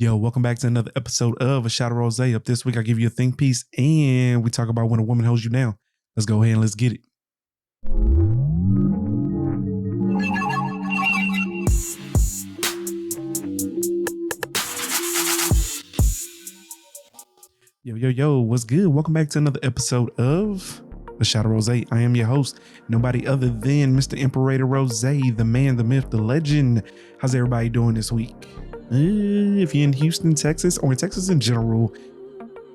Yo, welcome back to another episode of A Shot of Rose. Up this week, I give you a think piece and we talk about when a woman holds you down. Let's go ahead and let's get it. Yo, what's good? Welcome back to another episode of A Shot of Rose. I am your host, nobody other than Mr. Imperator Rose, the man, the myth, the legend. How's everybody doing this week? If you're in Houston, Texas, or in Texas in general,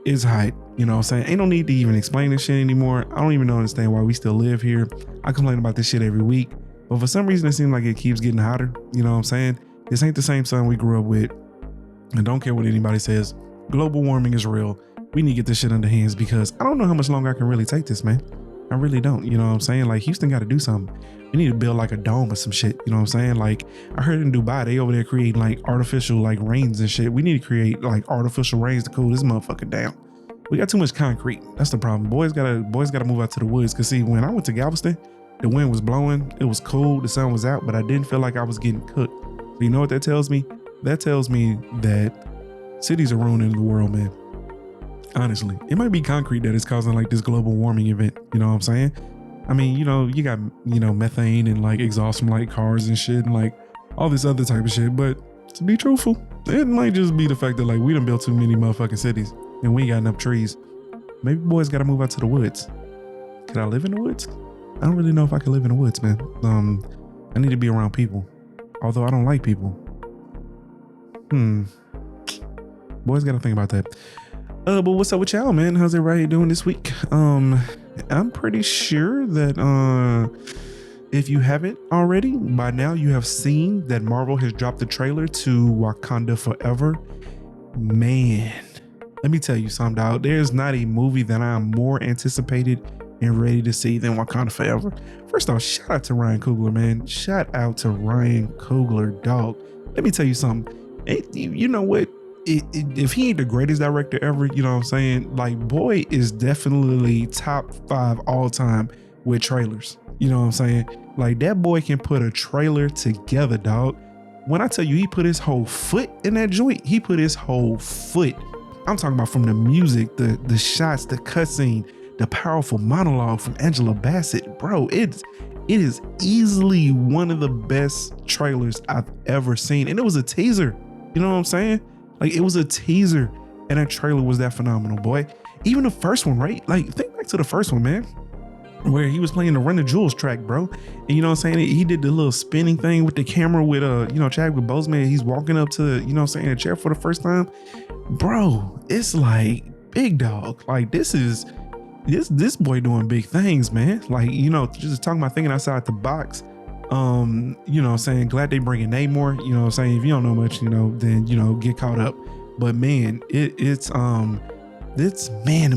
it's hot. You know what I'm saying? Ain't no need to even explain this shit anymore. I don't even understand why we still live here. I complain about this shit every week, but for some reason it seems like it keeps getting hotter. You know what I'm saying? This ain't the same sun we grew up with. And don't care what anybody says. Global warming is real. We need to get this shit under hands because I don't know how much longer I can really take this, man. I really don't. You know what I'm saying? Like, Houston got to do something. We need to build like a dome or some shit. You know what I'm saying? Like, I heard in Dubai, they over there creating like artificial like rains and shit. We need to create like artificial rains to cool this motherfucker down. We got too much concrete. That's the problem. Boys gotta move out to the woods. Cause see, when I went to Galveston, the wind was blowing. It was cold. The sun was out, but I didn't feel like I was getting cooked. So you know what that tells me? That tells me that cities are ruining the world, man. Honestly, it might be concrete that is causing like this global warming event. You know what I'm saying? I mean, you know, you got, methane and like exhaust from like cars and shit and like all this other type of shit. But to be truthful, it might just be the fact that like we done built too many motherfucking cities and we ain't got enough trees. Maybe boys got to move out to the woods. Could I live in the woods? I don't really know if I can live in the woods, man. I need to be around people, although I don't like people. Boys got to think about that. But what's up with y'all, man? How's everybody doing this week? I'm pretty sure that if you haven't already, by now you have seen that Marvel has dropped the trailer to Wakanda Forever. Man, let me tell you something, dog. There's not a movie that I'm more anticipated and ready to see than Wakanda Forever. First off, shout out to Ryan Coogler, man. Shout out to Ryan Coogler, dog. Let me tell you something. You know what? If he ain't the greatest director ever, you know what I'm saying? Like, boy is definitely top 5 all time with trailers. You know what I'm saying? Like, that boy can put a trailer together, dog. When I tell you he put his whole foot in that joint, he put his whole foot. I'm talking about from the music, the shots, the cutscene, the powerful monologue from Angela Bassett. Bro, it is easily one of the best trailers I've ever seen. And it was a teaser. You know what I'm saying? Like, it was a teaser and that trailer was that phenomenal, boy. Even the first one, right? Like, think back to the first one, man, where he was playing the Run the Jewels track, bro. And you know what I'm saying? He did the little spinning thing with the camera with, Chadwick Boseman. He's walking up to, you know what I'm saying, a chair for the first time. Bro, it's like big dog. Like, this boy doing big things, man. Like, just talking about thinking outside the box. Saying glad they bringing Namor, saying if you don't know much, then, get caught up. But man, the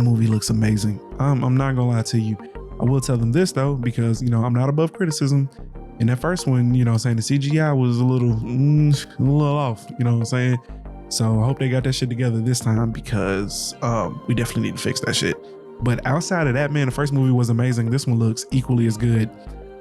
movie looks amazing. I'm not gonna lie to you. I will tell them this though, because, I'm not above criticism. In that first one, saying the CGI was a little off, you know what I'm saying? So I hope they got that shit together this time because, we definitely need to fix that shit. But outside of that, man, the first movie was amazing. This one looks equally as good.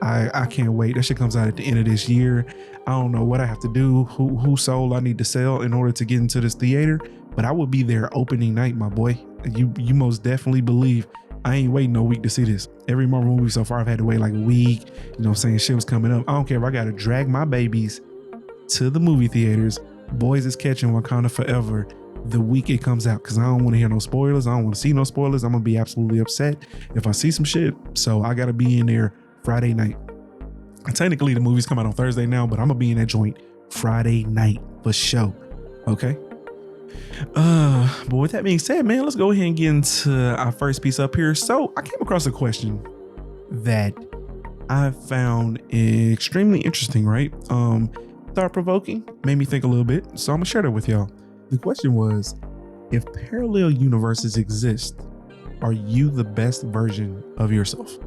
I can't wait. That shit comes out at the end of this year. I don't know what I have to do, whose soul I need to sell in order to get into this theater, but I will be there opening night, my boy. You most definitely believe I ain't waiting no week to see this. Every Marvel movie so far, I've had to wait like a week, saying shit was coming up. I don't care if I got to drag my babies to the movie theaters. Boys is catching Wakanda Forever the week it comes out because I don't want to hear no spoilers. I don't want to see no spoilers. I'm going to be absolutely upset if I see some shit. So I got to be in there Friday night. Technically the movies come out on Thursday now, but I'm gonna be in that joint Friday night for sure. Okay. But with that being said, man, let's go ahead and get into our first piece up here. So I came across a question that I found extremely interesting, right? Thought-provoking, made me think a little bit. So I'm gonna share that with y'all. The question was, if parallel universes exist, are you the best version of yourself?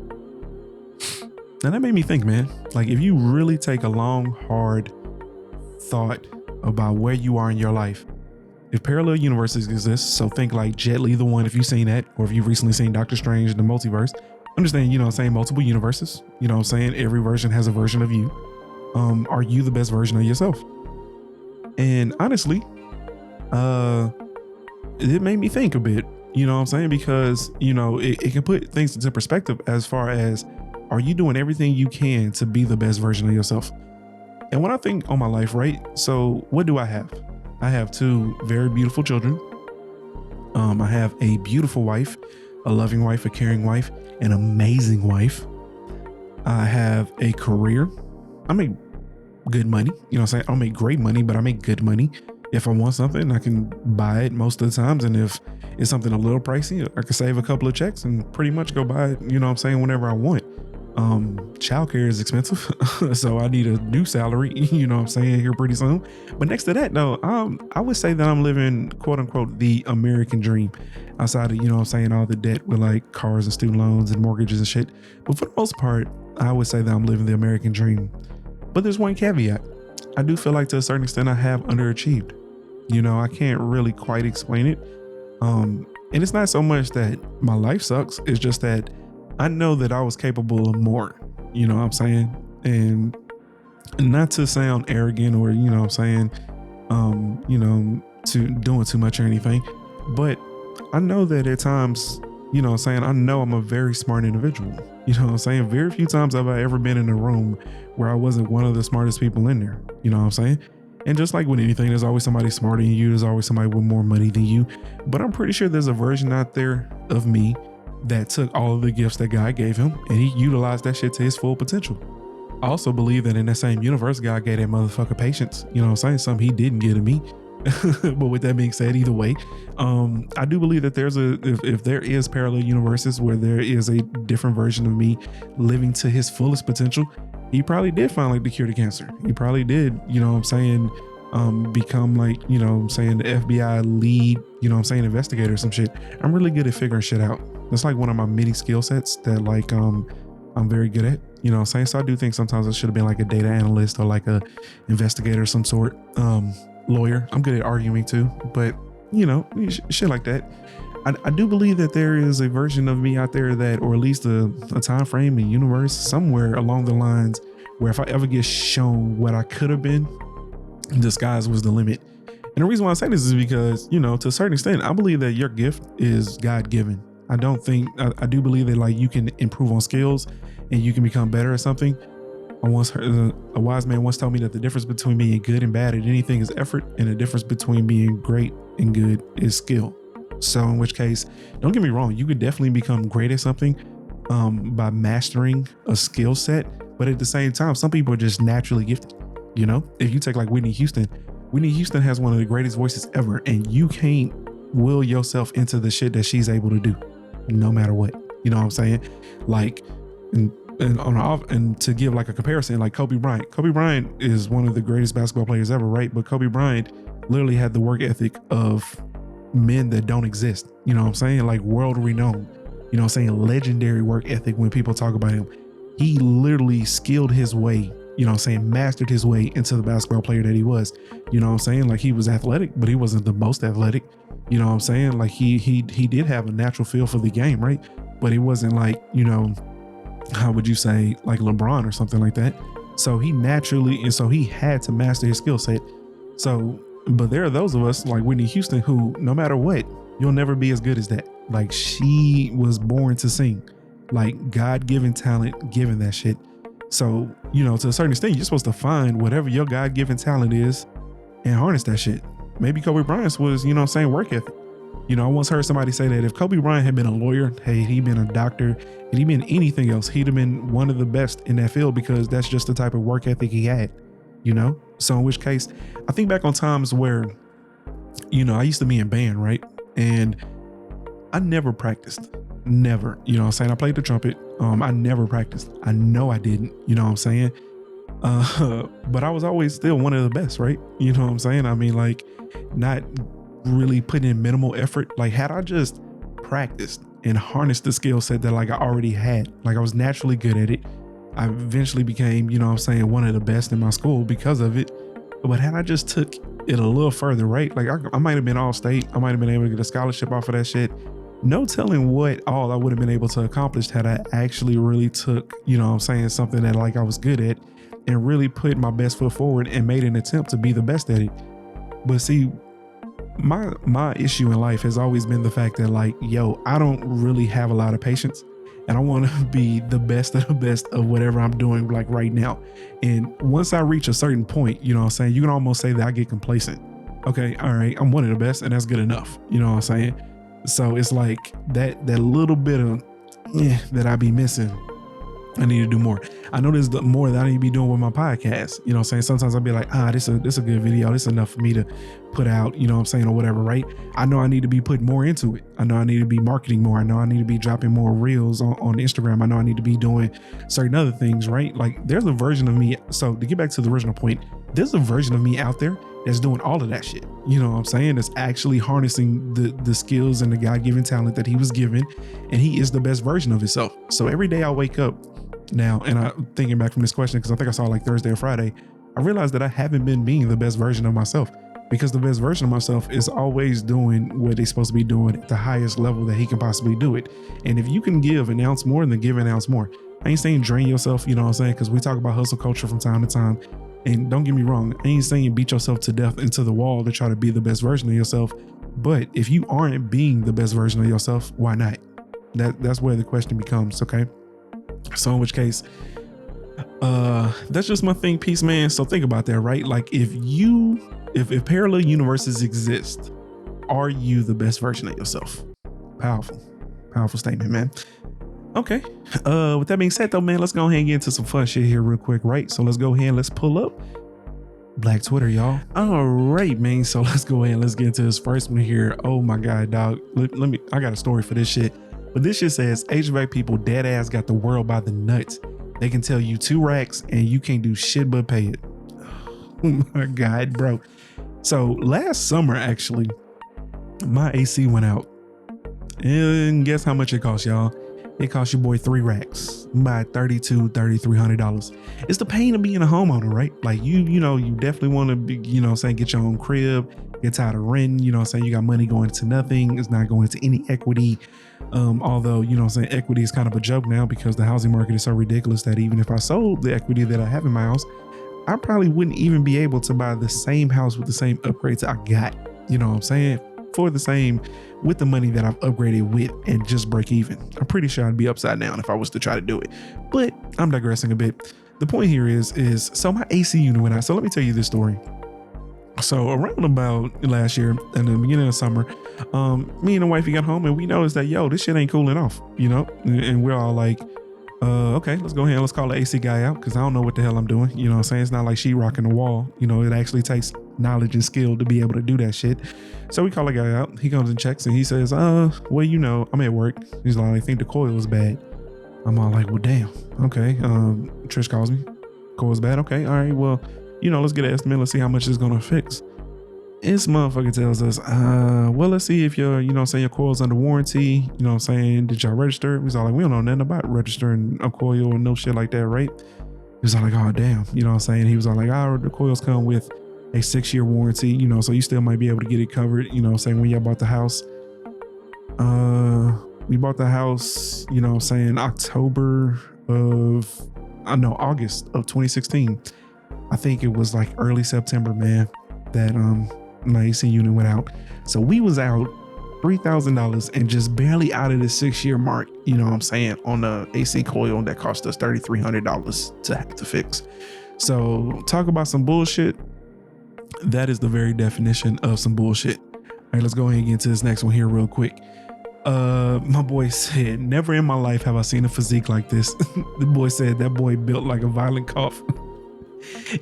Now that made me think, man, like if you really take a long, hard thought about where you are in your life, if parallel universes exist, so think like Jet Li the One, if you've seen that, or if you've recently seen Doctor Strange, the multiverse, understand, saying multiple universes, saying every version has a version of you. Are you the best version of yourself? And honestly, uh, it made me think a bit, you know what I'm saying? Because, it can put things into perspective as far as, are you doing everything you can to be the best version of yourself? And when I think on my life, right? So what do I have? I have two very beautiful children. I have a beautiful wife, a loving wife, a caring wife, an amazing wife. I have a career. I make good money. You know what I'm saying? I don't make great money, but I make good money. If I want something, I can buy it most of the times. And if it's something a little pricey, I can save a couple of checks and pretty much go buy it, you know what I'm saying, whenever I want. Childcare is expensive. So I need a new salary, you know what I'm saying, here pretty soon. But next to that, though, I would say that I'm living, quote unquote, the American dream, outside of, you know what I'm saying, all the debt with like cars and student loans and mortgages and shit. But for the most part, I would say that I'm living the American dream. But there's one caveat. I do feel like to a certain extent I have underachieved. I can't really quite explain it. And it's not so much that my life sucks. It's just that I know that I was capable of more, you know what I'm saying? And not to sound arrogant or, you know what I'm saying, to doing too much or anything, but I know that at times, you know what I'm saying, I know I'm a very smart individual. You know what I'm saying? Very few times have I ever been in a room where I wasn't one of the smartest people in there. You know what I'm saying? And just like with anything, there's always somebody smarter than you. There's always somebody with more money than you. But I'm pretty sure there's a version out there of me that took all of the gifts that God gave him and he utilized that shit to his full potential. I also believe that in that same universe, God gave that motherfucker patience. You know what I'm saying? Something he didn't give to me. But with that being said, either way, I do believe that if there is parallel universes where there is a different version of me living to his fullest potential, he probably did find like the cure to cancer. He probably did, you know what I'm saying, become like, you know what I'm saying, the FBI lead, you know what I'm saying, investigator or some shit. I'm really good at figuring shit out. That's like one of my many skill sets that like I'm very good at, you know what I'm saying? So I do think sometimes I should have been like a data analyst or like a investigator of some sort. Lawyer. I'm good at arguing too, but shit like that. I do believe that there is a version of me out there that, or at least a time frame, a universe somewhere along the lines where if I ever get shown what I could have been, the skies was the limit. And the reason why I say this is because, to a certain extent, I believe that your gift is God given. I do believe that like you can improve on skills and you can become better at something. I once heard a wise man once told me that the difference between being good and bad at anything is effort, and the difference between being great and good is skill. So in which case, don't get me wrong, you could definitely become great at something by mastering a skill set. But at the same time, some people are just naturally gifted. If you take like Whitney Houston has one of the greatest voices ever, and you can't will yourself into the shit that she's able to do, no matter what. You know what I'm saying? Like, and to give like a comparison, like Kobe Bryant is one of the greatest basketball players ever, right? But Kobe Bryant literally had the work ethic of men that don't exist. You know what I'm saying? Like world renowned, you know what I'm saying? Legendary work ethic. When people talk about him, he literally skilled his way, you know what I'm saying? Mastered his way into the basketball player that he was. You know what I'm saying? Like he was athletic, but he wasn't the most athletic. You know what I'm saying? Like he did have a natural feel for the game, right? But it wasn't like, how would you say, like LeBron or something like that. So he had to master his skill set. So, but there are those of us like Whitney Houston who, no matter what, you'll never be as good as that. Like she was born to sing, like God-given talent, given that shit. So, to a certain extent, you're supposed to find whatever your God-given talent is and harness that shit. Maybe Kobe Bryant's was, work ethic. I once heard somebody say that if Kobe Bryant had been a lawyer, hey, he'd been a doctor, and he'd been anything else, he'd have been one of the best in that field because that's just the type of work ethic he had, So in which case, I think back on times where, I used to be in band, right? And I never practiced. Never. You know what I'm saying? I played the trumpet. I never practiced. I know I didn't. You know what I'm saying? But I was always still one of the best, right? You know what I'm saying? I mean, like, not really putting in minimal effort. Like, had I just practiced and harnessed the skill set that like I already had, like I was naturally good at it, I eventually became, one of the best in my school because of it. But had I just took it a little further, right? Like I might have been all state. I might have been able to get a scholarship off of that shit. No telling what all I would have been able to accomplish had I actually really took, something that like I was good at and really put my best foot forward and made an attempt to be the best at it. But see, my issue in life has always been the fact that like, yo, I don't really have a lot of patience, and I want to be the best of the best of whatever I'm doing like right now. And once I reach a certain point, you know what I'm saying, you can almost say that I get complacent. Okay, all right, I'm one of the best and that's good enough. You know what I'm saying? So it's like that little bit of that I be missing. I need to do more. I know there's more that I need to be doing with my podcast. You know what I'm saying? Sometimes I'll be like, this a good video. This is enough for me to put out, you know what I'm saying, or whatever, right? I know I need to be putting more into it. I know I need to be marketing more. I know I need to be dropping more reels on Instagram. I know I need to be doing certain other things, right? Like there's a version of me. So to get back to the original point, there's a version of me out there that's doing all of that shit. You know what I'm saying? That's actually harnessing the skills and the God-given talent that he was given. And he is the best version of himself. So every day I wake up now, and I'm thinking back from this question, because I think I saw it like Thursday or Friday, I realized that I haven't been being the best version of myself, because the best version of myself is always doing what they're supposed to be doing at the highest level that he can possibly do it. And if you can give an ounce more, then give an ounce more. I ain't saying drain yourself, you know what I'm saying? Because we talk about hustle culture from time to time. And don't get me wrong, I ain't saying beat yourself to death into the wall to try to be the best version of yourself. But if you aren't being the best version of yourself, why not? That's where the question becomes, okay? So in which case, that's just my think piece, man. So think about that, right? Like if parallel universes exist, are you the best version of yourself? Powerful statement, man. Okay. With that being said though, man, let's go ahead and get into some fun shit here real quick, right? So let's go ahead and let's pull up Black Twitter, y'all. All right, man. So let's go ahead and let's get into this first one here. Oh my God, dog. I got a story for this shit. But this shit says HVAC people dead ass got the world by the nuts. They can tell you 2 racks and you can't do shit but pay it. Oh my God, bro. So last summer, actually, my AC went out. And guess how much it cost, y'all? It cost your boy 3 racks by $3,300. It's the pain of being a homeowner, right? Like you definitely want to be, get your own crib, get tired of renting, you got money going to nothing. It's not going to any equity. Although, equity is kind of a joke now because the housing market is so ridiculous that even if I sold the equity that I have in my house, I probably wouldn't even be able to buy the same house with the same upgrades I got, for the same, with the money that I've upgraded with, and just break even. I'm pretty sure I'd be upside down if I was to try to do it, but I'm digressing a bit. The point here is so my AC unit went out. So let me tell you this story. So around about last year and the beginning of summer, me and the wifey got home and we noticed that, this shit ain't cooling off, and we're all like, okay, let's go ahead and let's call the AC guy out, because I don't know what the hell I'm doing. You know what I'm saying? It's not like she rocking the wall. It actually takes knowledge and skill to be able to do that shit. So we call the guy out. He comes and checks and he says, well, I'm at work. He's like, I think the coil is bad. I'm all like, well, damn. Okay. Trish calls me. Coil's bad. Okay. All right. Well, let's get an estimate. Let's see how much it's going to fix. This motherfucker tells us, well, let's see if your coil's under warranty. Did y'all register? He's all like, we don't know nothing about registering a coil and no shit like that, right? He's all like, oh, damn. He was all like, the coils come with a 6-year warranty, so you still might be able to get it covered, when y'all bought the house. We bought the house, August of 2016. I think it was like early September, man, that my AC unit went out. So we was out $3,000 and just barely out of the 6-year mark, on the AC coil that cost us $3,300 to have to fix. So talk about some bullshit. That is the very definition of some bullshit. All right, let's go ahead and get into this next one here real quick. My boy said, never in my life have I seen a physique like this. The boy said that boy built like a violent cough.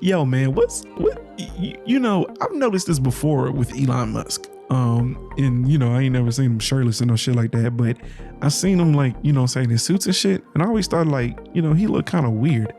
Yo, man, I've noticed this before with Elon Musk. And I ain't never seen him shirtless and no shit like that, but I seen him like, saying in suits and shit. And I always thought like, he looked kind of weird.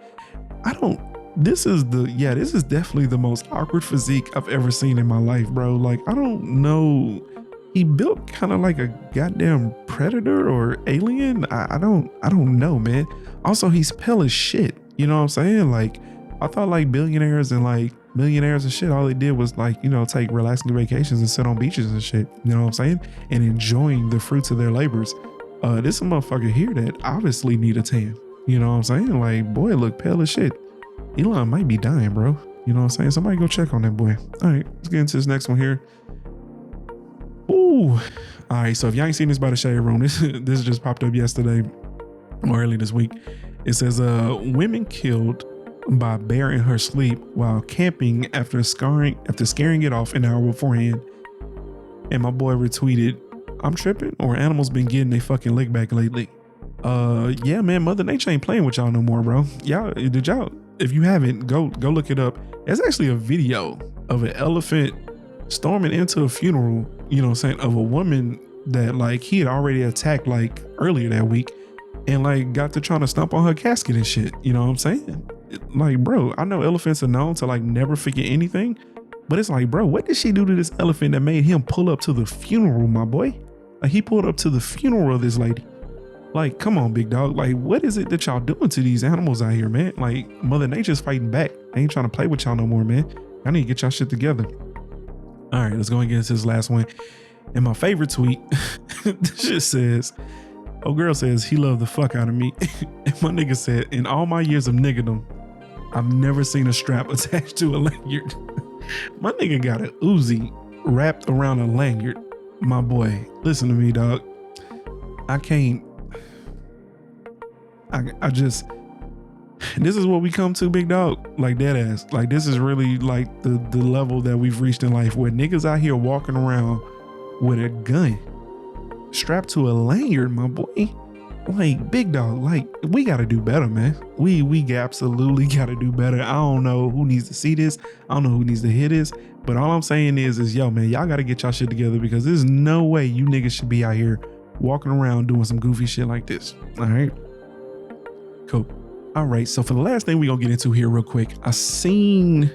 This is definitely the most awkward physique I've ever seen in my life, bro. Like, I don't know. He built kind of like a goddamn predator or alien. I don't know, man. Also, he's pale as shit. You know what I'm saying? Like, I thought like billionaires and like millionaires and shit, all they did was like, take relaxing vacations and sit on beaches and shit. You know what I'm saying? And enjoying the fruits of their labors. This motherfucker here that obviously need a tan. You know what I'm saying? Like, boy, look pale as shit. Elon might be dying, bro. You know what I'm saying? Somebody go check on that boy. All right, let's get into this next one here. Ooh. All right. So if y'all ain't seen this by the Shade Room, this just popped up yesterday or early this week. It says women killed by bear in her sleep while camping after scaring it off an hour beforehand. And my boy retweeted, I'm tripping, or animals been getting their fucking lick back lately. Yeah, man, Mother Nature ain't playing with y'all no more, bro. Y'all, if you haven't, go look it up. There's actually a video of an elephant storming into a funeral, you know what I'm saying, of a woman that like he had already attacked like earlier that week and like got to trying to stomp on her casket and shit. You know what I'm saying? Like, bro, I know elephants are known to like never forget anything, but it's like, bro, what did she do to this elephant that made him pull up to the funeral, my boy? Like he pulled up to the funeral of this lady. Like, come on, big dog. Like, what is it that y'all doing to these animals out here, man? Like, Mother Nature's fighting back. They ain't trying to play with y'all no more, man. I need to get y'all shit together. All right, let's go and get into this last one. And my favorite tweet, this shit says, oh, girl says, he loved the fuck out of me. And my nigga said, in all my years of niggerdom, I've never seen a strap attached to a lanyard. My nigga got an Uzi wrapped around a lanyard. My boy, listen to me, dog. I can't. I just, this is what we come to, big dog. Like dead ass. Like this is really like the level that we've reached in life where niggas out here walking around with a gun strapped to a lanyard, my boy. Like big dog, like we gotta do better, man. We absolutely gotta do better. I don't know who needs to see this. I don't know who needs to hear this. But all I'm saying is yo, man, y'all gotta get y'all shit together because there's no way you niggas should be out here walking around doing some goofy shit like this. All right. Cool. All right. So for the last thing we're gonna get into here real quick, I seen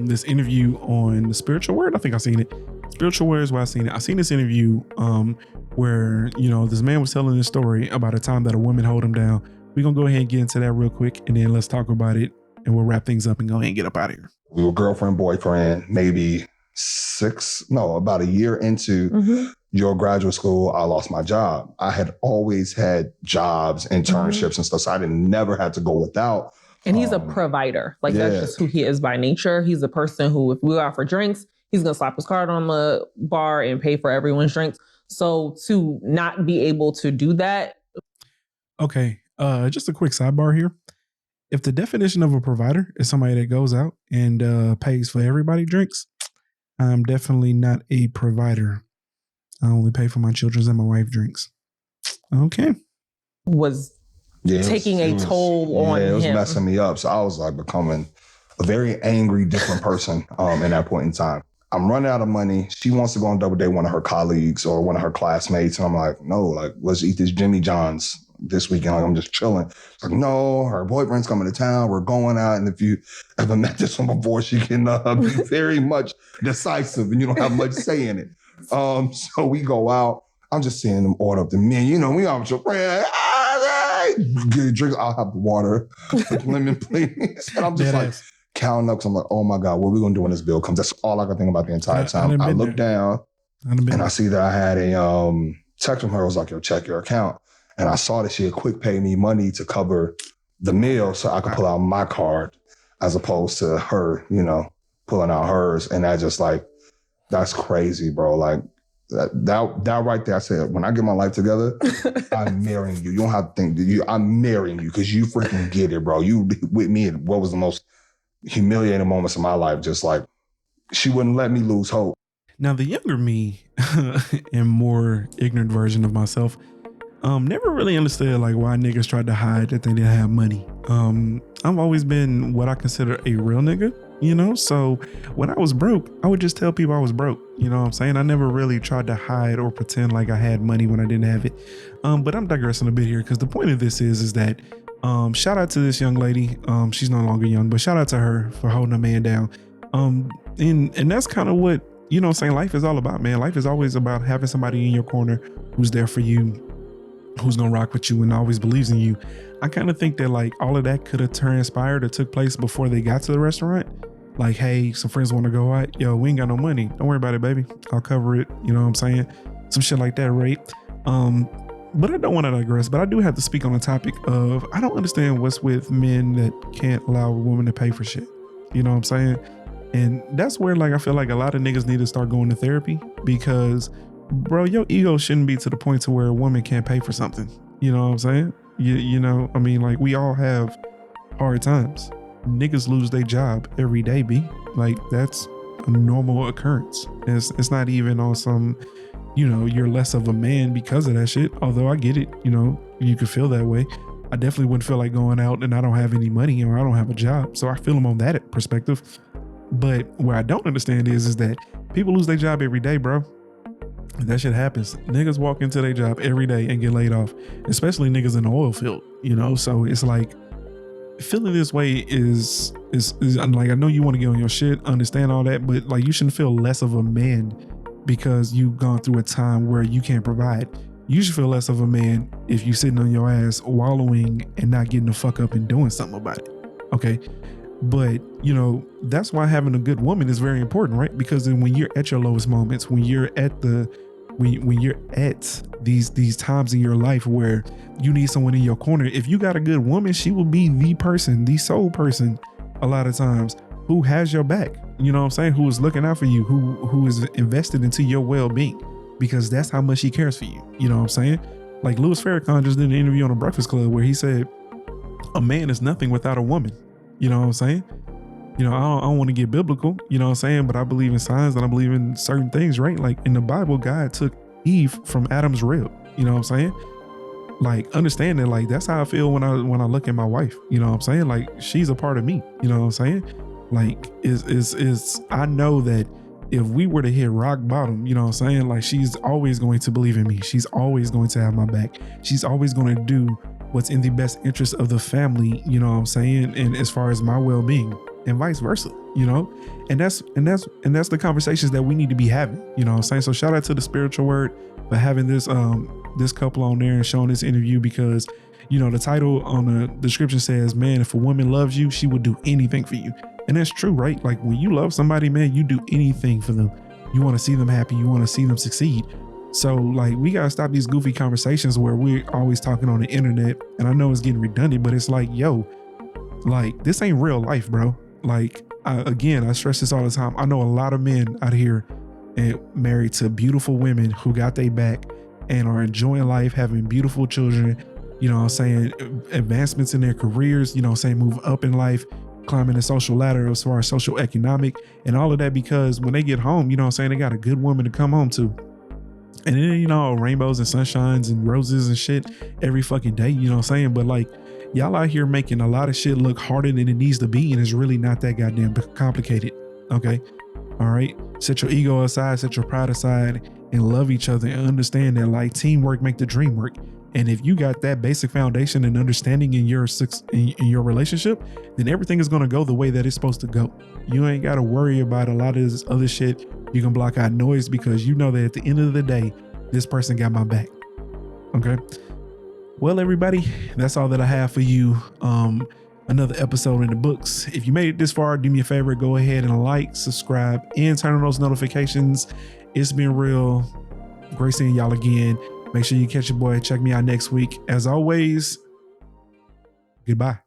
this interview on the Spiritual Word. I think I seen it. Spiritual Word is where I seen it. I seen this interview where, you know, this man was telling this story about a time that a woman held him down. We're gonna go ahead and get into that real quick and then let's talk about it and we'll wrap things up and go ahead and get up out of here. We were girlfriend, boyfriend, maybe about a year into your graduate school, I lost my job. I had always had jobs, internships and stuff, so I never had to go without. And he's a provider. Like that's just who he is by nature. He's a person who, if we go out for drinks, he's gonna slap his card on the bar and pay for everyone's drinks. So to not be able to do that. Okay, just a quick sidebar here. If the definition of a provider is somebody that goes out and pays for everybody drinks, I'm definitely not a provider. I only pay for my children's and my wife drinks. Okay. Was taking a toll on him. Yeah, it was messing me up. So I was like becoming a very angry, different person in that point in time. I'm running out of money. She wants to go on double date one of her colleagues or one of her classmates. And I'm like, no, like, let's eat this Jimmy John's this weekend. Like, I'm just chilling. It's like, no, her boyfriend's coming to town. We're going out. And if you ever met this one before, she can be very much decisive and you don't have much say in it. So we go out. I'm just seeing them order up the menu. You know, we all just get drinks. I'll have the water, lemon, please. And I'm just like counting up. Cause I'm like, oh my God, what are we gonna do when this bill comes? That's all I can think about the entire time. I look down and I see that I had a text from her. It was like, yo, check your account. And I saw that she had quick paid me money to cover the meal so I could pull out my card as opposed to her, you know, pulling out hers. And I just like, that's crazy, bro. Like that right there, I said, when I get my life together, I'm marrying you. You don't have to think that I'm marrying you because you freaking get it, bro. You with me, what was the most humiliating moments of my life? Just like, she wouldn't let me lose hope. Now, the younger me and more ignorant version of myself never really understood like why niggas tried to hide that they didn't have money. I've always been what I consider a real nigga, you know? So when I was broke, I would just tell people I was broke. You know what I'm saying? I never really tried to hide or pretend like I had money when I didn't have it. But I'm digressing a bit here because the point of this is that shout out to this young lady. She's no longer young, but shout out to her for holding a man down. And that's kind of what, you know what I'm saying, life is all about, man. Life is always about having somebody in your corner who's there for you, who's gonna rock with you and always believes in you. I kind of think that like all of that could have transpired or took place before they got to the restaurant. Like, hey, some friends want to go out. Yo, we ain't got no money. Don't worry about it, baby. I'll cover it. You know what I'm saying? Some shit like that, right? But I don't want to digress, but I do have to speak on the topic of, I don't understand what's with men that can't allow a woman to pay for shit. You know what I'm saying? And that's where like, I feel like a lot of niggas need to start going to therapy because bro, your ego shouldn't be to the point to where a woman can't pay for something. You know what I'm saying? You know, I mean, like, we all have hard times. Niggas lose their job every day, B. Like, that's a normal occurrence. It's not even on some, you know, you're less of a man because of that shit. Although I get it, you know, you could feel that way. I definitely wouldn't feel like going out and I don't have any money or I don't have a job. So I feel them on that perspective. But where I don't understand is that people lose their job every day, bro. That shit happens. Niggas walk into their job every day and get laid off, especially niggas in the oil field, you know? So it's like, feeling this way is like, I know you want to get on your shit, understand all that, but like, you shouldn't feel less of a man because you've gone through a time where you can't provide. You should feel less of a man if you sitting on your ass wallowing and not getting the fuck up and doing something about it. Okay. But you know, that's why having a good woman is very important, right? Because then when you're at your lowest moments, when you're at these times in your life where you need someone in your corner, if you got a good woman, she will be the person, the sole person a lot of times who has your back, you know what I'm saying? Who is looking out for you, who is invested into your well-being, because that's how much she cares for you. You know what I'm saying? Like Louis Farrakhan just did an interview on the Breakfast Club where he said, a man is nothing without a woman. You know what I'm saying? You know, I don't want to get biblical, you know what I'm saying? But I believe in signs and I believe in certain things, right? Like in the Bible, God took Eve from Adam's rib, you know what I'm saying? Like, understand that, like, that's how I feel when I look at my wife, you know what I'm saying? Like, she's a part of me, you know what I'm saying? Like, I know that if we were to hit rock bottom, you know what I'm saying? Like, she's always going to believe in me. She's always going to have my back. She's always going to do what's in the best interest of the family, you know what I'm saying? And as far as my well-being, and vice versa, you know? And that's the conversations that we need to be having, you know what I'm saying? So shout out to the Spiritual Word for having this couple on there and showing this interview, because, you know, the title on the description says, man, if a woman loves you, she would do anything for you. And that's true, right? Like, when you love somebody, man, you do anything for them. You want to see them happy. You want to see them succeed. So like, we got to stop these goofy conversations where we're always talking on the internet. And I know it's getting redundant, but it's like, yo, like, this ain't real life, bro. Like, I stress this all the time. I know a lot of men out here and married to beautiful women who got their back and are enjoying life, having beautiful children, you know what I'm saying, advancements in their careers, you know what I'm saying, move up in life, climbing the social ladder as far as social economic and all of that, because when they get home, you know what I'm saying, they got a good woman to come home to. And then, you know, rainbows and sunshines and roses and shit every fucking day, you know what I'm saying? But like, y'all out here making a lot of shit look harder than it needs to be, and it's really not that goddamn complicated. Okay. All right. Set your ego aside, set your pride aside, and love each other, and understand that, like, teamwork make the dream work. And if you got that basic foundation and understanding in your relationship, then everything is going to go the way that it's supposed to go. You ain't got to worry about a lot of this other shit. You can block out noise because you know that at the end of the day, this person got my back. Okay. Well, everybody, that's all that I have for you. Another episode in the books. If you made it this far, do me a favor, go ahead and like, subscribe, and turn on those notifications. It's been real. Great seeing y'all again. Make sure you catch your boy. Check me out next week. As always, goodbye.